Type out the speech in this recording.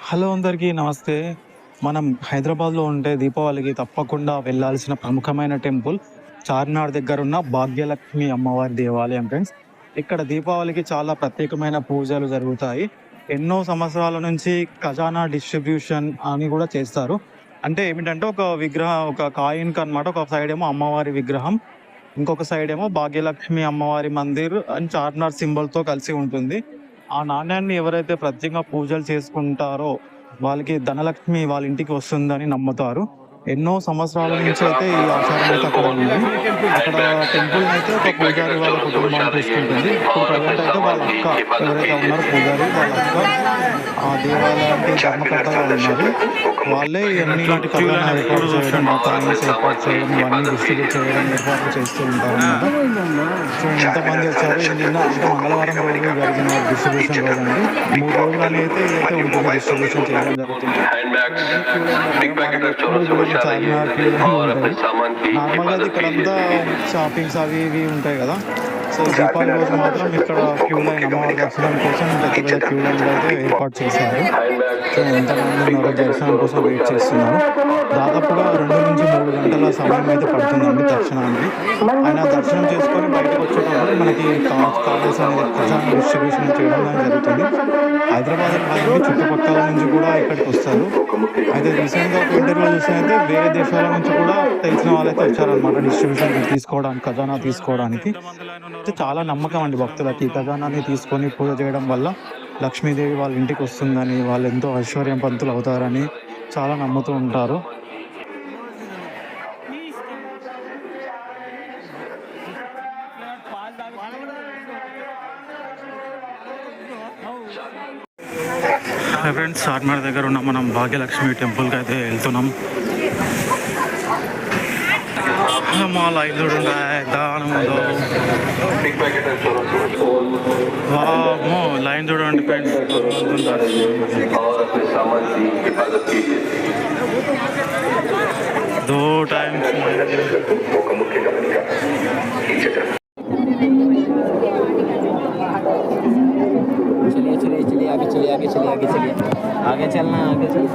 Hello అందరికీ నమస్తే. మనం హైదరాబాద్‌లో ఉంటే దీపావళికి తప్పకుండా వెళ్ళాల్సిన ప్రముఖమైన టెంపుల్ చార్మినార్ దగ్గరున్న భాగ్యలక్ష్మి అమ్మవారి దేవాలయం ఫ్రెండ్స్. ఇక్కడ దీపావళికి చాలా ప్రత్యేకమైన పూజలు జరుగుతాయి. ఎన్నో సంవత్సరాల నుంచి ఖజానా డిస్ట్రిబ్యూషన్ అని గూడా చేస్తారు. అంటే ఏమిటంటే ఒక కాయిన్‌కనమాట. ఒక సైడేమో అమ్మవారి విగ్రహం, ఇంకొక సైడేమో భాగ్యలక్ష్మి అమ్మవారి మందిర్ అండ్ చార్మినార్ సింబల్‌తో కలిసి ఉంటుంది. ఆ నాణ్యాన్ని ఎవరైతే ప్రత్యేకంగా పూజలు చేసుకుంటారో, వాళ్ళకి ధనలక్ష్మి వాళ్ళ ఇంటికి వస్తుందని నమ్ముతారు. ఎన్నో సంవత్సరాల నుంచి అయితే ఈ ఆచారం అయితే అక్కడ ఉంది. అక్కడ టెంపుల్‌నయితే ఒక పూజారి వాళ్ళ కుటుంబం చూసుకుంటుంది. ఇప్పుడు ప్రెజెంట్ అయితే వాళ్ళ అక్క ఎవరైతే ఉన్నారో పూజారి వాళ్ళ అక్క ఆ దేవాలయానికి ధర్మకర్తగా ఉన్నారు. వాళ్ళే ఇవన్నీ ఖజానా ఏర్పాటు చేయడం, కాయిన్స్ ఏర్పాటు చేయడం, ఇవన్నీ డిస్ట్రిబ్యూట్ చేయడం ఏర్పాట్లు చేస్తూ ఉంటారనమాట. సో ఎంతమంది వచ్చారు నిన్న అంటే మంగళవారం రోజు జరిగిన డిస్ట్రిబ్యూషన్ రోజండి. 3 రోజులు అనేది అయితే ఉంటుంది డిస్ట్రిబ్యూషన్ చేయడం జరుగుతుంది. చార్మినార్ క్యూ లైన్ ఉంటుంది. నార్మల్‌గా అయితే ఇక్కడంతా షాపింగ్స్ అవి ఇవి ఉంటాయి కదా. సో దీపావళి రోజు మాత్రం ఇక్కడ క్యూ లైన్ అమ్మవారి దర్శనం కోసం పెద్ద పెద్ద క్యూ లైన్లు అయితే ఏర్పాటు చేశారు. సో ఎంతమంది ఉన్నారో దర్శనం కోసం వెయిట్ చేస్తున్నారు. దాదాపుగా 2-3 గంటల సమయం అయితే పడుతుందండి దర్శనానికి. ఆయన దర్శనం చేసుకొని బయటకు వచ్చేటప్పుడు మనకి కార్డ్స్ అనేది ఖజానా డిస్ట్రిబ్యూషన్ చేయడం అనేది జరుగుతుంది. హైదరాబాద్ కాదండి, చుట్టుపక్కల నుంచి కూడా ఇక్కడికి వస్తారు. అయితే రీసెంట్‌గా ఒక ఇంటర్వ్యూలో చూస్తే వేరే దేశాల నుంచి కూడా తెలిసిన వాళ్ళైతే వచ్చారనమాట డిస్ట్రిబ్యూషన్ తీసుకోవడానికి, ఖజానా తీసుకోవడానికి. అయితే చాలా నమ్మకం అండి భక్తులకి. ఈ ఖజానాని తీసుకొని పూజ చేయడం వల్ల లక్ష్మీదేవి వాళ్ళ ఇంటికి వస్తుందని, వాళ్ళు ఎంతో ఐశ్వర్యవంతులు అవుతారని చాలా నమ్ముతూ ఉంటారు. హాయ్ ఫ్రెండ్స్, చార్మినార్ దగ్గర ఉన్న మనం భాగ్యలక్ష్మి టెంపుల్కి అయితే వెళ్తున్నాం. మా లైన్ చూడండి దానములో లైన్ చూడండి ఫ్రెండ్స్. दो टाइम्स चलिए चलिए चलिए आगे चलिए आगे चलिए आगे चलिए आगे चलना आगे चलिए।